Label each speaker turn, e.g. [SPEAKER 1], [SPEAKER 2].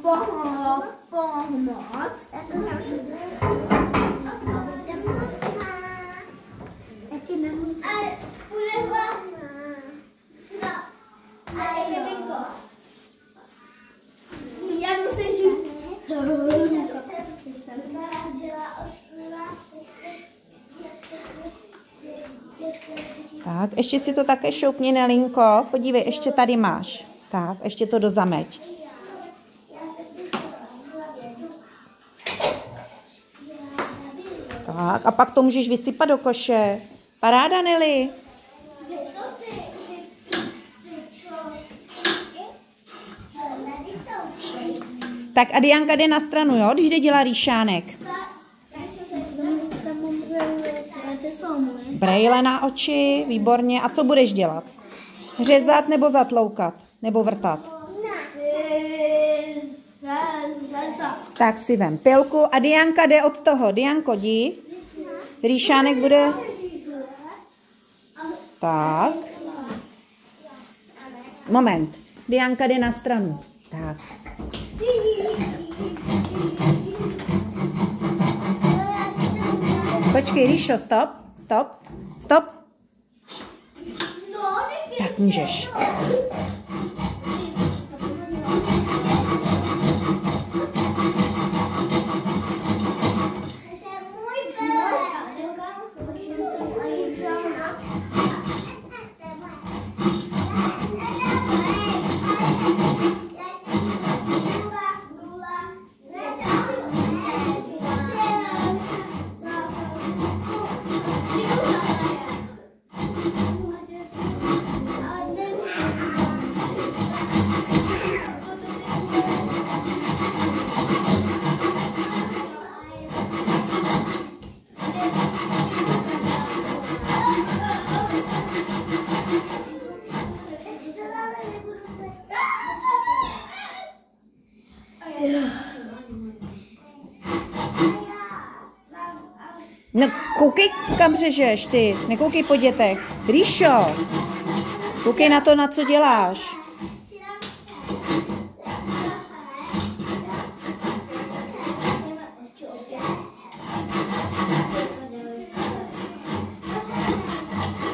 [SPEAKER 1] Pomoc.
[SPEAKER 2] Tak, ještě si to také šoupni, Nelinko. Podívej, ještě tady máš. Tak, ještě to dozameď. Tak, a pak to můžeš vysypat do koše. Paráda, Neli. Tak a Dianka jde na stranu, jo, když jde dělat rýšánek. Brejle na oči, výborně. A co budeš dělat? Řezat nebo zatloukat? Nebo vrtat? Tak si vem pilku a Dianka jde od toho. Dianko, jdi. Rýšánek bude... Tak. Moment. Dianka jde na stranu. Tak. Počkej, Ríšo, stop. Stop. Stop. Tak můžeš. No, koukej, kam řežeš ty. Nekoukej po dětech. Ríšo, koukej na to, na co děláš.